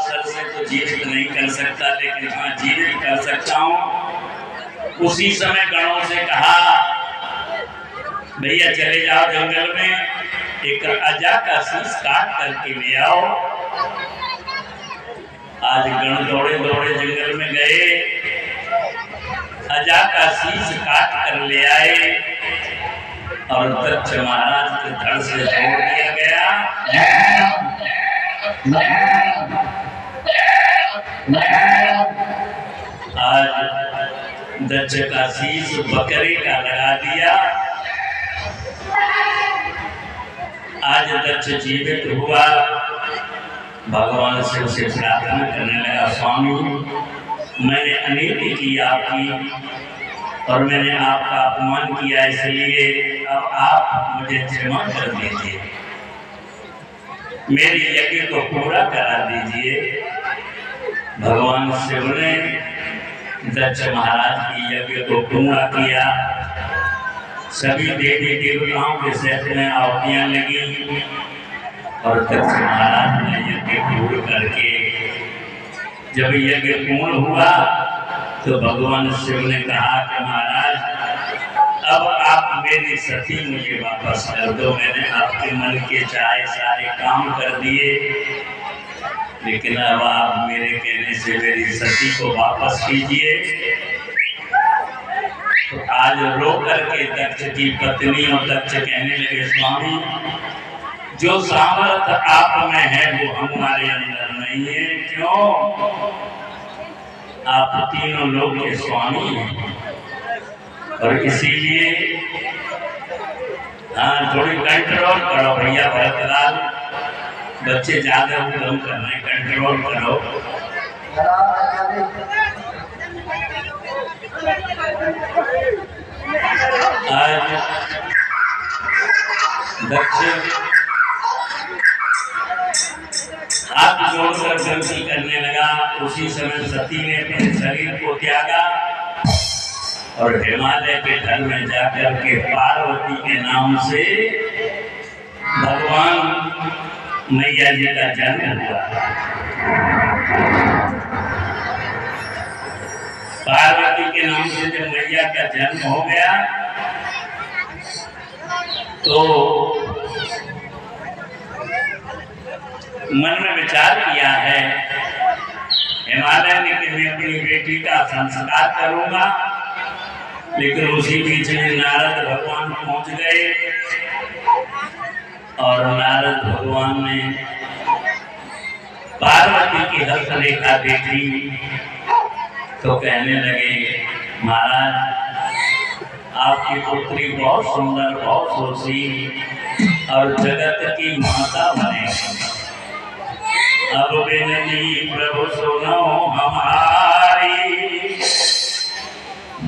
अवसर से तो जीवित नहीं कर सकता, लेकिन हाँ जीवित कर सकता हूँ। उसी समय गणों से कहा, भैया चले जाओ जंगल में, एक अजा का शीश काट करके ले आओ। आज गण दौड़े दौड़े जंगल में गए, अजा का शीश काट कर ले आए और दक्ष महाराज के धड़ से जोड़ दिया गया। आज दक्ष का शीश बकरी का लगा दिया। आज दक्ष जीवित हुआ। भगवान शिव से प्रार्थना करने लगा, स्वामी मैंने अनिति की आपकी और मैंने आपका अपमान किया, इसलिए अब आप मुझे क्षमा कर दीजिए, मेरी यज्ञ को पूरा करा दीजिए। भगवान शिव ने दक्ष महाराज की यज्ञ को पूरा किया। सभी देवी देवताओं के साथ में आहुतियां लगी और दक्ष महाराज ने यज्ञ पूर्ण करके जब यज्ञ पूर्ण हुआ तो भगवान शिव ने कहा कि महाराज अब आप मेरी सती मुझे वापस कर दो। मैंने आपके मन के चाहे सारे काम कर दिए, लेकिन अब आप मेरे कहने से मेरी सती को वापस कीजिए। तो आज रो करके दक्ष की पत्नी और दक्ष कहने लगे, स्वामी जो सामर्थ आप में है वो हमारे अंदर नहीं है। क्यों? आप तीनों लोग के स्वामी हैं और इसीलिए हाँ थोड़ी कंट्रोल करो भैया भरतलाल, बच्चे ज्यादा कम कर रहे हैं, कंट्रोल करो। आज दक्ष हाथ जोड़कर विनती करने लगा। उसी समय सती ने अपने शरीर को त्यागा और हिमालय के तल में जाकर के पार्वती के नाम से भगवान मैया जी का जन्म हुआ। पार्वती के नाम से जब मैया का जन्म हो गया तो मन में विचार किया है हिमालय ने कि मैं अपनी बेटी का संस्कार करूंगा, लेकिन उसी बीच में नारद भगवान पहुंच गए और नारद भगवान ने पार्वती की हस्तरेखा देखी तो कहने लगे, महाराज आपकी पुत्री बहुत सुंदर, बहुत सुशील और जगत की माता बनेगी। अब विनती प्रभु सुनो हमारी,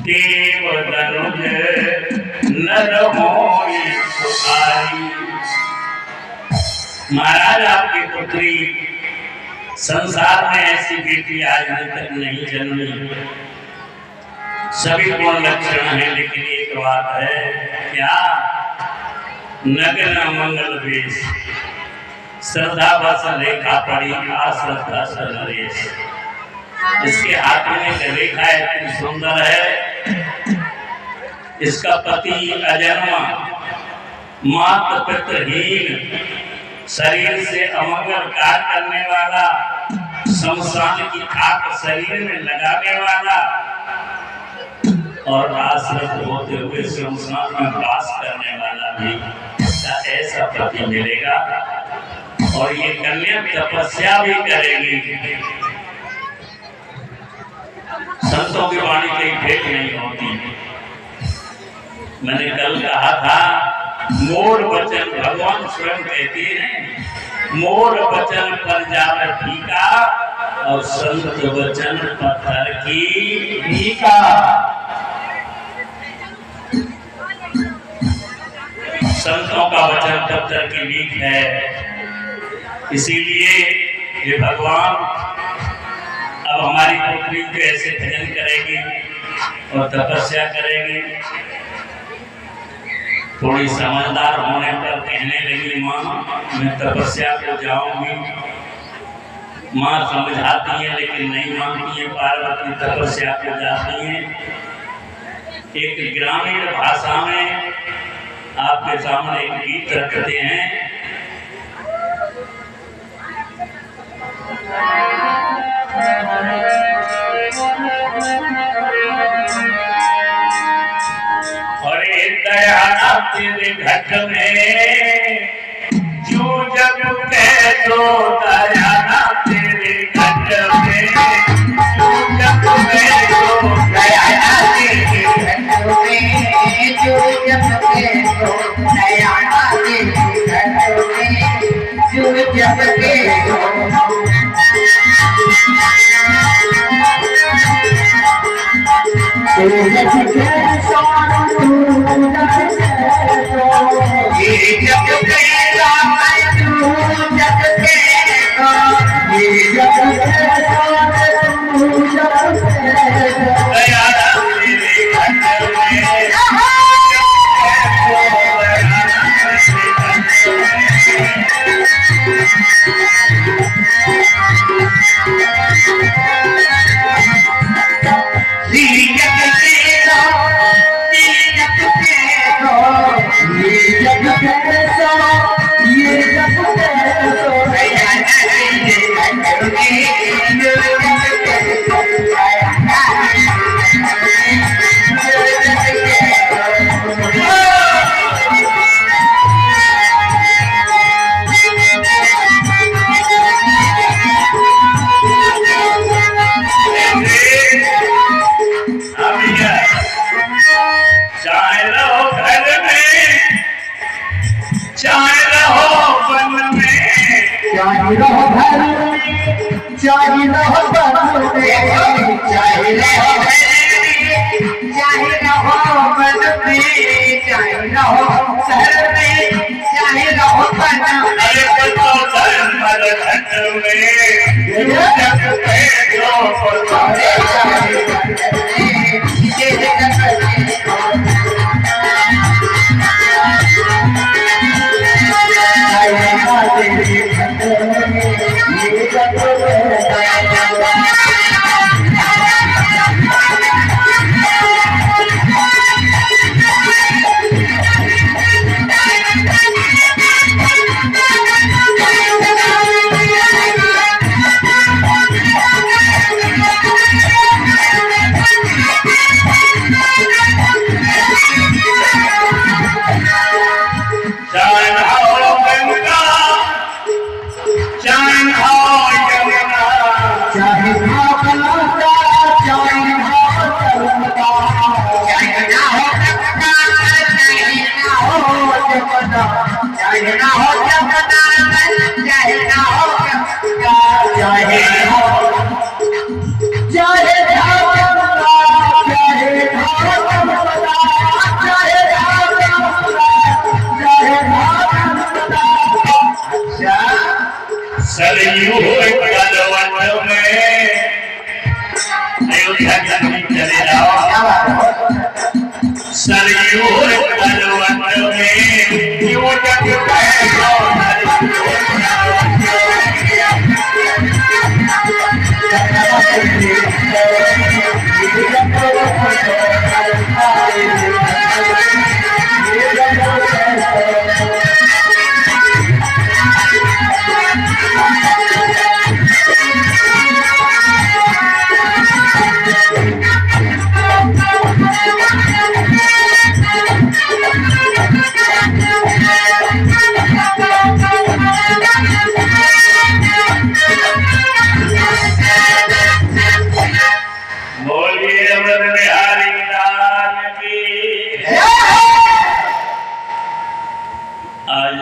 देव तनुज नर मोहि सुखारी। महाराज आपकी पुत्री, संसार में ऐसी बेटी आज तक नहीं जन्मी। सभी गुण लक्षण है, लेकिन एक बात है, क्या? नग्न मंगल वेश, श्रद्धा बस रेखा पड़ी, श्रद्धा नरेश। इसके हाथ में एक रेखा इतनी सुंदर है, इसका पति अजन्मा, मात पितृहीन, शरीर से अमंगल कार्य करने वाला, शमशान की खाक शरीर में लगाने वाला और आश्रित होते हुए शमशान में वास करने वाला भी ऐसा पति मिलेगा। और ये कन्या तपस्या भी करेगी। संतों की वाणी कहीं भेंट नहीं होती। मैंने कल कहा था, मोर वचन, भगवान स्वयं कहते हैं, मोर वचन पर जावे फीका और संत वचन पत्थर की फीका। संतों का वचन पत्थर की मीठ है। इसीलिए ये भगवान अब हमारी पुत्री को ऐसे भजन करेगी और तपस्या करेगी। थोड़ी समझदार होने पर कहने लगी, माँ मैं तपस्या को जाऊंगी, माँ समझाती हैं लेकिन नहीं मानती हैं। पार्वती तपस्या को जाती हैं। एक ग्रामीण भाषा में आपके सामने एक गीत रखते हैं। अरे दया तेरे घट में जो जग के तो दया तेरे घट में जो जग में तो दया तेरे घट में जो जग के तो दया तेरे घट में जो जग के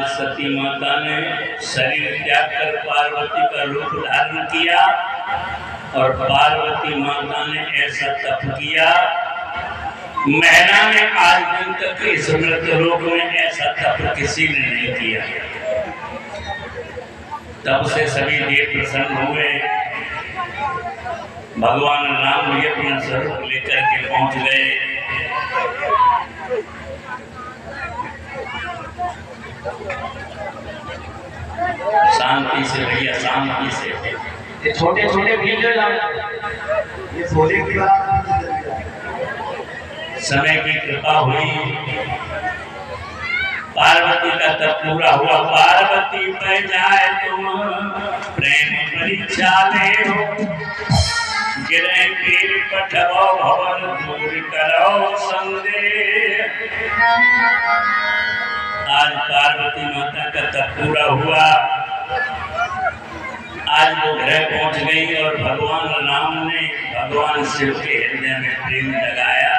सती माता ने शरीर त्याग कर पार्वती का रूप धारण किया और पार्वती माता ने ऐसा तप किया, मैना ने आज दिन तक इस मृत लोक में ऐसा तप किसी ने नहीं किया। तब से सभी देव प्रसन्न हुए, भगवान राम भी अपना स्वरूप लेकर के पहुंच गए। शांति से भैया, शांति से। ये छोटे छोटे वीडियो ये सोने की बात। समय की कृपा हुई, पार्वती का तब पूरा हुआ। पार्वती पे जाए तुम प्रेम परीक्षा ले हो, गिरे पीर पठवो भवन दूर करो संदेह। आज पार्वती माता का तब पूरा हुआ। आज वो घर पहुंच गई और भगवान राम ने भगवान शिव के हृदय में प्रेम लगाया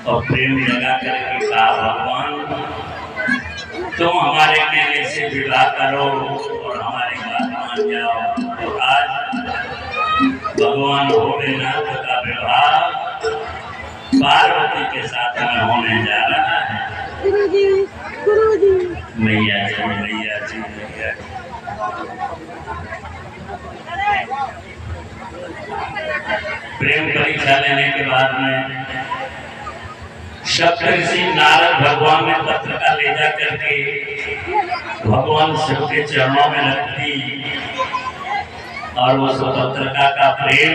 और प्रेम लगा करके कहा, भगवान तुम हमारे कहने से विवाह करो और हमारी बात मान जाओ। तो आज भगवान भोलेनाथ का विवाह पार्वती के साथ में होने जा रहा है। मैया जी, मैया जी, मैया जी। प्रेम परीक्षा लेने के बाद में सप्तऋषि नारद भगवान ने पत्रिका ले जा करके भगवान शिव के चरणों में रख दी और उस पत्रिका का प्रेम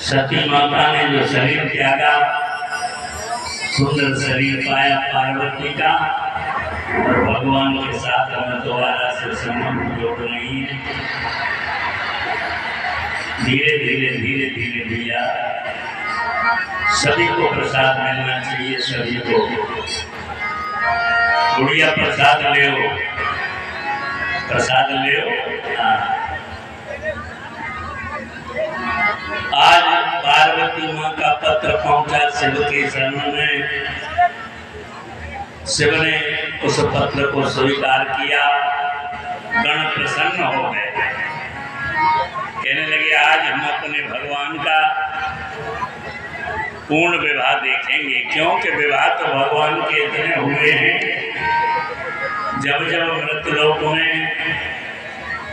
सती माता ने जो शरीर त्यागा, सुंदर शरीर पाया पार्वती का, और भगवान के साथ हमें दोबारा से संबंध जोड़ नहीं है। धीरे धीरे धीरे धीरे भैया सभी को प्रसाद मिलना चाहिए। सभी को गुड़िया प्रसाद ले, प्रसाद ले। आज पार्वती माँ का पत्र पहुंचा शिव के शरण में। शिव ने उस पत्र को स्वीकार किया, गण प्रसन्न हो गए। कहने लगे आज हम अपने भगवान का पूर्ण विवाह देखेंगे, क्योंकि विवाह तो भगवान के इतने हुए हैं। जब जब मृतलोक में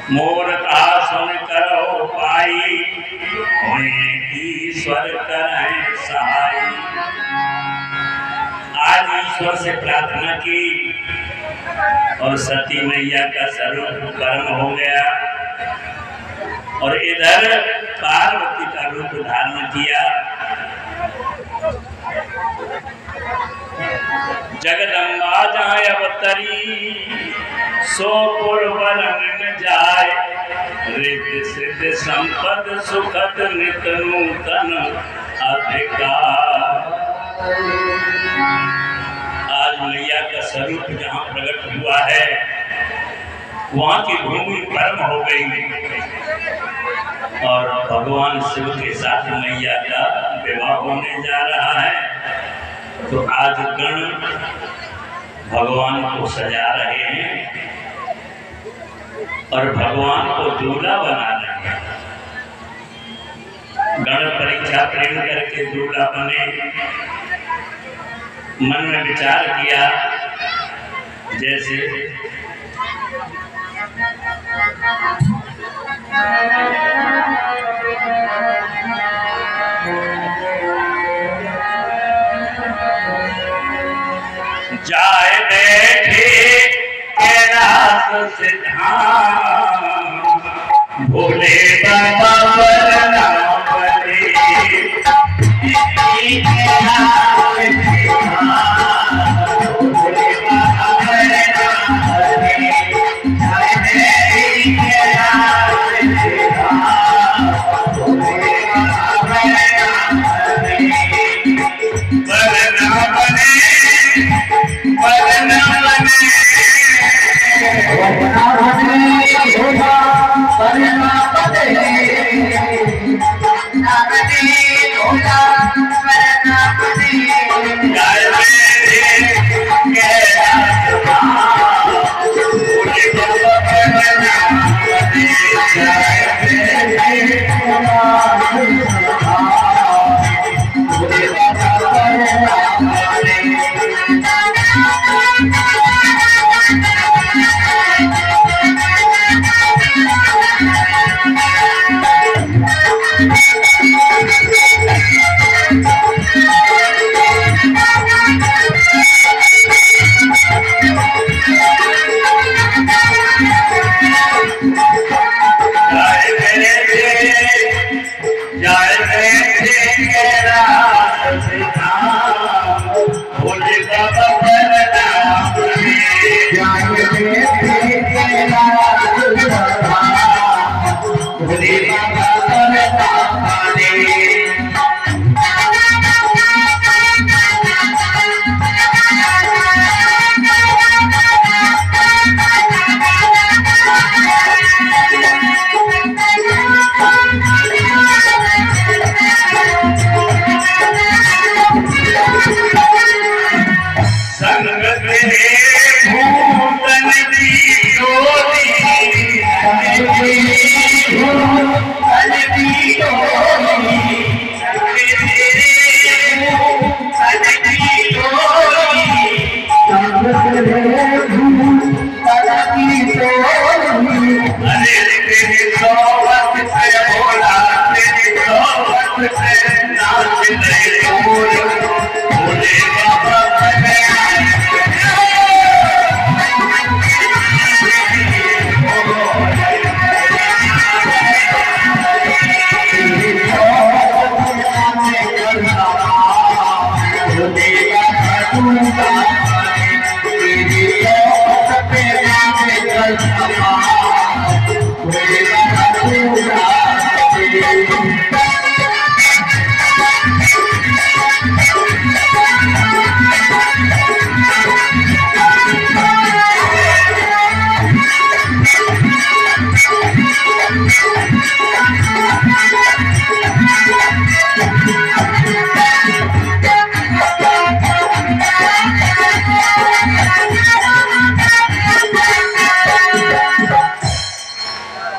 मोर का सुन करो पाई, ईश्वर करें सहाय। आज ईश्वर से प्रार्थना की और सती मैया का स्वरूप कर्म हो गया और इधर पार्वती का रूप धारण किया। जगदम्बा जाए अवतरी, सो पुरवर न जाए। रिद्ध सिद्ध संपद सुखद नित नूतन अधिकार। आज मैया का स्वरूप जहाँ प्रकट हुआ है वहाँ की भूमि परम हो गई और भगवान शिव के साथ मैया का विवाह होने जा रहा है। तो आज गण भगवान को सजा रहे हैं और भगवान को दूल्हा बना रहे हैं। गण परीक्षा प्रेम करके दूल्हा बने। मन में विचार किया जैसे जाए बैठे कैलाश से धाम, भोले बाबा वरना बने।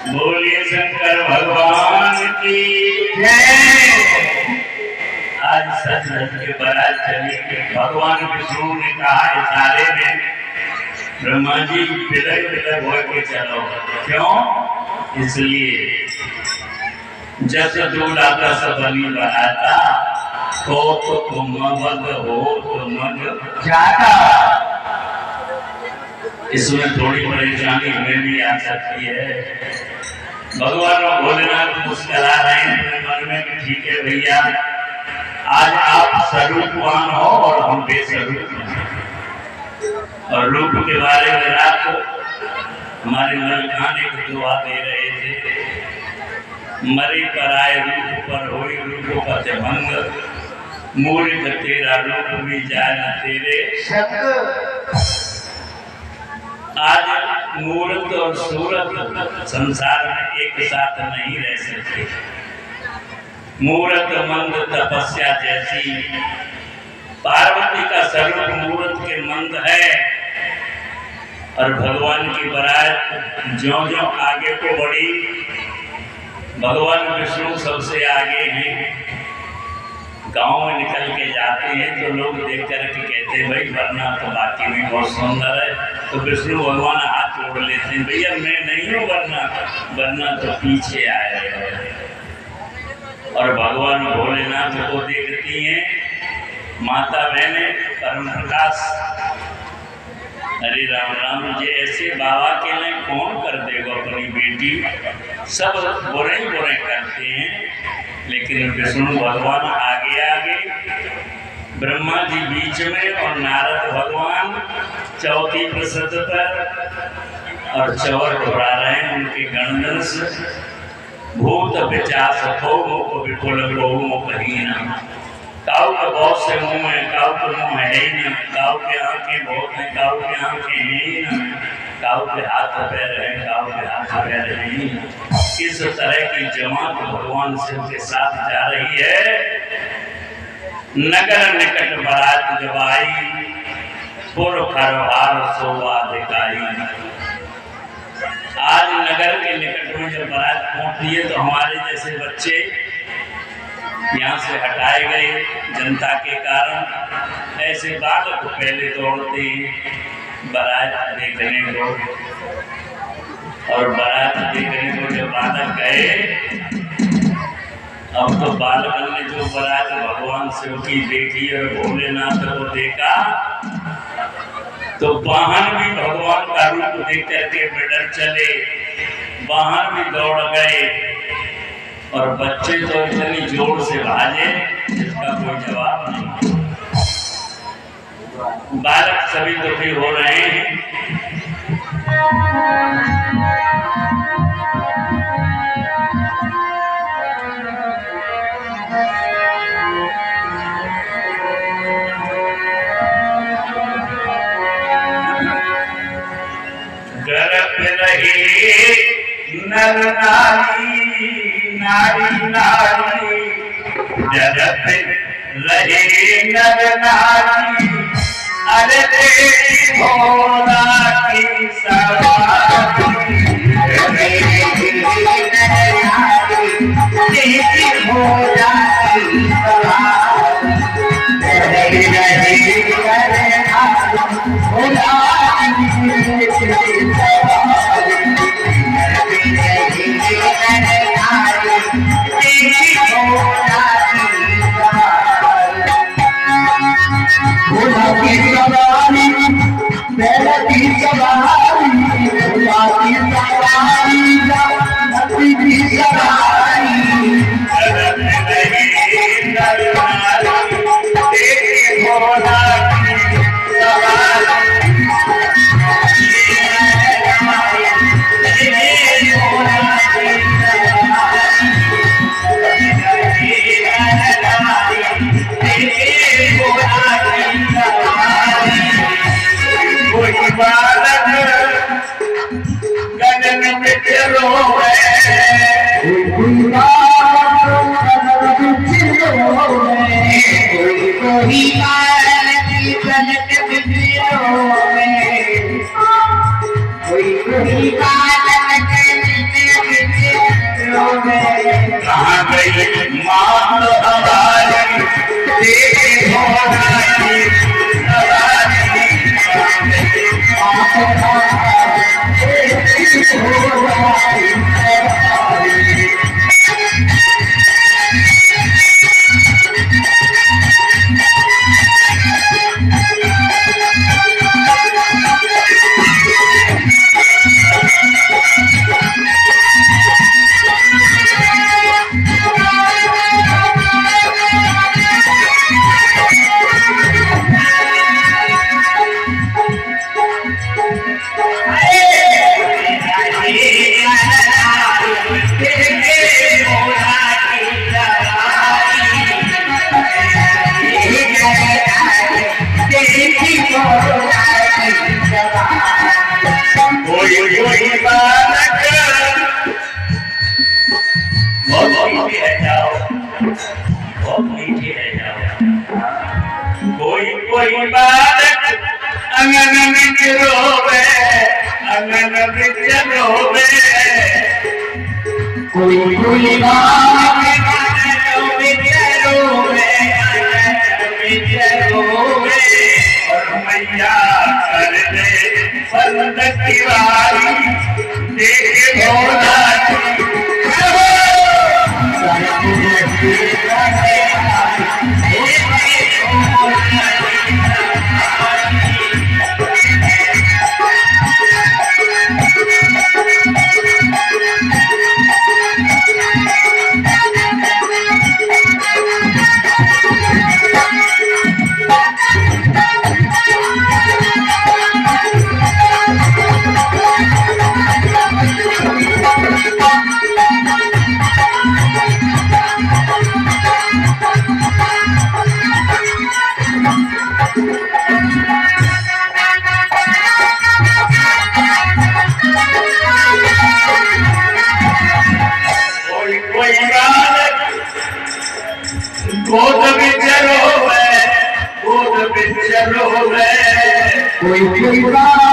बोलिए शंकर भगवान की जय। आज सच के बारात चली, भगवान विष्णु ने कहा इशारे में ब्रह्मा जी विलय विलय हो के चलो। क्यों? इसलिए जस दूल्हा दस बलि बनाता हो तो तुम मग हो तो मग जाता। इसमें थोड़ी परेशानी हमें भी आ सकती है। भगवान और भोलेनाथ मुस्कुरा रहे हैं अपने मन में कि ठीक है भैया, आज आप स्वरूपवान हो और हम बेस्वरूप हैं। और रूप के बारे में रात को हमारे मलिकान एक दुआ दे रहे थे, मरे पर आए रूप पर होई रूप पत भंग, मूर्ख तेरा रूप भी जाए न तेरे संग। आज मूर्त और सूरत संसार में एक साथ नहीं रह सकते। मूर्त मंद तपस्या जैसी, पार्वती का स्वरूप मूर्त के मंद है और भगवान की बारात ज्यों-ज्यों आगे को बढ़ी, भगवान विष्णु सबसे आगे हैं। गांव में निकल के जाते हैं तो लोग देख कर के कहते हैं भाई वरना तो बाकी भी बहुत सुंदर है। तो विष्णु भगवान हाथ जोड़ लेते हैं, भैया मैं नहीं हूँ वरना तो पीछे आए। और भगवान भोलेनाथ को देखती हैं माता बहने परम प्रकाश, अरे राम राम जी ऐसे बाबा के लिए कौन कर देगा अपनी बेटी। सब बुरे बुरे करते हैं, लेकिन विष्णु भगवान आगे आगे, ब्रह्मा जी बीच में और नारद भगवान चौथी प्रसद पर और चवर उड़ा रहे हैं उनके गणदन से। भूत विचास हो मुख विपुल बहु मुखहीन, काऊ के बहुत से मुंह में, काऊ के मुंह है ही नहीं, काऊ के आंखें बहुत हैं, काऊ के आंखें हैं ही नहीं, काऊ के हाथ पैर हैं, काऊ के हाथ पैर नहीं। इस तरह की जमात भगवान शिव के साथ जा रही है। नगर निकट बारात जब आई, पुर खरवार शोभा दिखाई। आज नगर के निकट में जब बारात पहुंचती है तो हमारे जैसे बच्चे यहाँ से हटाए गए जनता के कारण। ऐसे बालक पहले दौड़ते हैं बारात देखने को, और बारात देखने को जब बालक गए, अब तो बालक ने जो बारात भगवान शिव की देखी और भोलेनाथ को देखा तो वाहन भी भगवान का रूप देख करके डर चले, वाहन भी दौड़ गए और बच्चे तो इतनी जोर से भागे जिसका कोई जवाब नहीं। बालक सभी दुखी हो रहे हैं। गर्भ रहे नर नारी नारी नारी गर्भ रहे नर नारी अरे तेरी भोला की सवारी तेरी भोला की सवारी कहाँ गई माँ हमारी तेरी भोला की कोई बालक अंगन में रोवे अंगन में रोवे कोई बालक अंगन में रोवे और मैया कर दे बंद की वारी देख भोला गोद में रोवे कोई बात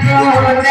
गोद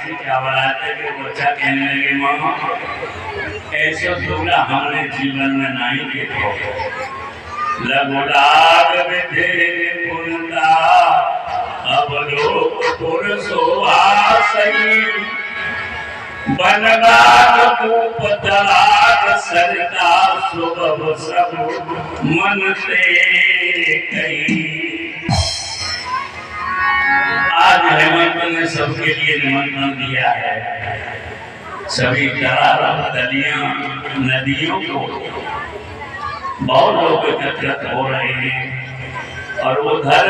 से क्या बनाते कि बच्चा कहने लगे मामा ऐसा दूल्हा हमने जीवन में नहीं देखो लगुलाग विधे पुनता अब लोग पुरसोहा सही बनवाग कूप तलाग सरता सुबह सब मन से कही। आज हेमंत ने सबके लिए निमंत्रण दिया है, सभी तालाब तलियां नदियों को बहुत लोग एकत्रित हो रहे हैं और उधर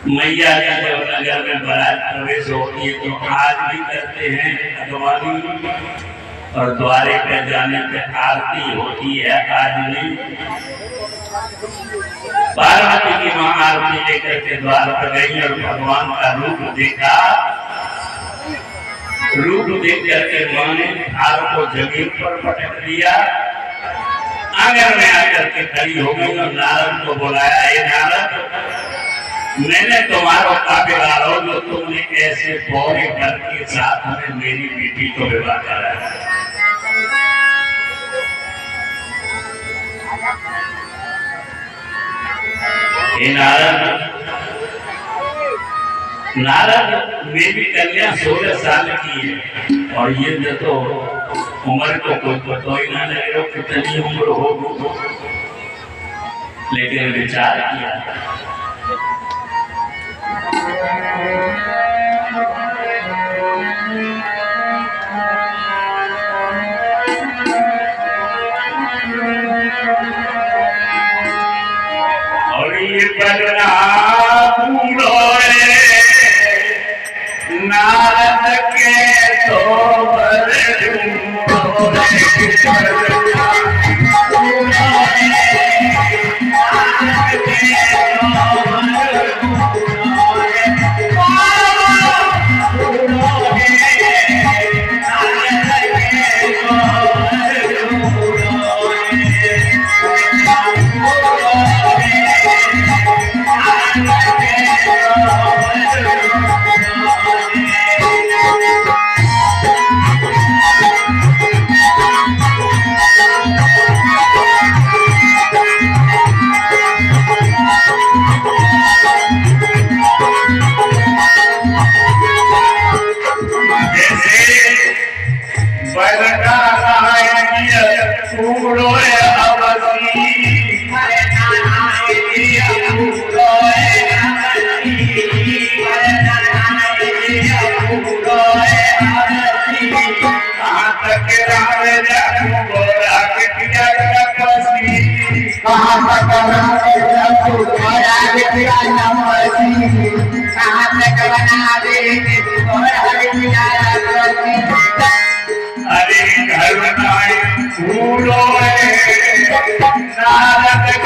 मैया का जब नगर में बारात प्रवेश होती है तो आज भी करते हैं अगवानी और द्वारे पर जाने पर आरती होती है। आज भी पार्वती की मां आरती लेकर के द्वार पर गई और भगवान का रूप देखा। रूप देख करके मां ने हार को जमीन पर पटक दिया, आंगन में आकर के खड़ी हो गई और नारद को बुलाया, हे नारद मैंने तुम्हारा काबिला लो जो तुमने ऐसे बौरे घर के साथ में मेरी बेटी को विवाह कराया। नारद मेरी कन्या 16 साल की है और ये तो उम्र को कोई पता ही ना लगे कितनी उम्र हो, लेकिन विचार किया और ये बदला नारद के तो अरे घर बनाए फूलों नारद के